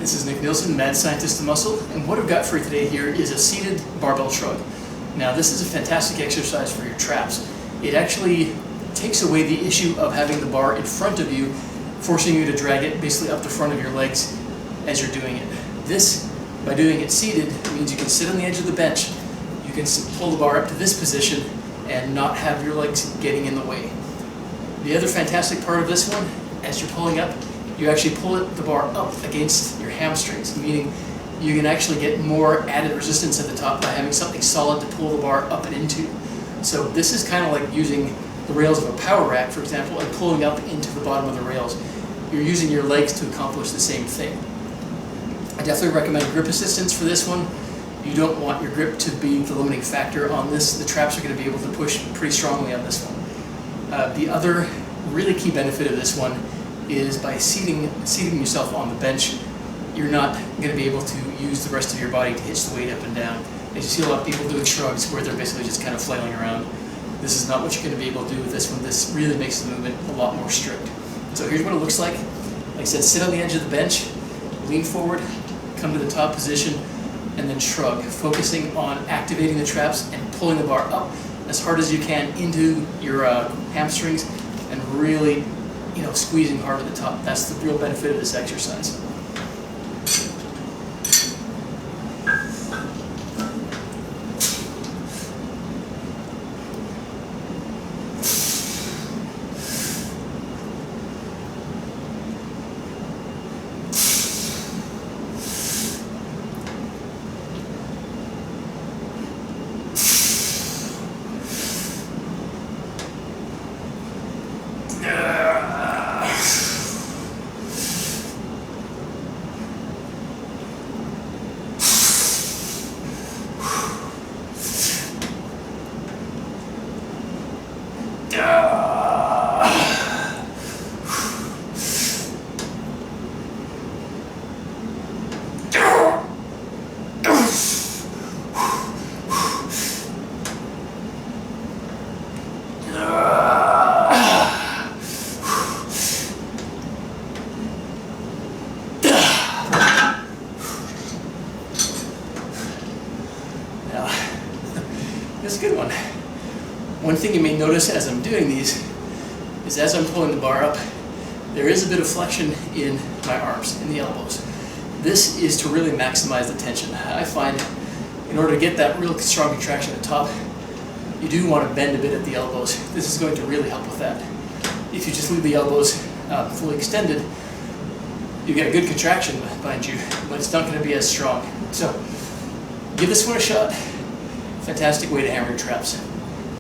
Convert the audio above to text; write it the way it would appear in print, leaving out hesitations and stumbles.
This is Nick Nielsen, Mad Scientist of Muscle, and what I've got for you today here is a seated barbell shrug. Now this is a fantastic exercise for your traps. It actually takes away the issue of having the bar in front of you, forcing you to drag it basically up the front of your legs as you're doing it. This, by doing it seated, means you can sit on the edge of the bench, you can pull the bar up to this position and not have your legs getting in the way. The other fantastic part of this one, as you're pulling up, you actually pull the bar up against your hamstrings, meaning you can actually get more added resistance at the top by having something solid to pull the bar up and into. So this is kind of like using the rails of a power rack, for example, and pulling up into the bottom of the rails. You're using your legs to accomplish the same thing. I definitely recommend grip assistance for this one. You don't want your grip to be the limiting factor on this. The traps are going to be able to push pretty strongly on this one. The other really key benefit of this one is by seating yourself on the bench, you're not going to be able to use the rest of your body to hitch the weight up and down. As you see a lot of people doing shrugs where they're basically just kind of flailing around. This is not what you're going to be able to do with this one. This really makes the movement a lot more strict. So here's what it looks like. Like I said, sit on the edge of the bench, lean forward, come to the top position, and then shrug, focusing on activating the traps and pulling the bar up as hard as you can into your hamstrings and really, squeezing hard at the top. That's the real benefit of this exercise. That's a good one. One thing you may notice as I'm doing these is as I'm pulling the bar up, there is a bit of flexion in my arms, in the elbows. This is to really maximize the tension. I find in order to get that real strong contraction at the top, you do want to bend a bit at the elbows. This is going to really help with that. If you just leave the elbows fully extended, you get a good contraction behind you, but it's not going to be as strong. So give this one a shot. Fantastic way to hammer your traps.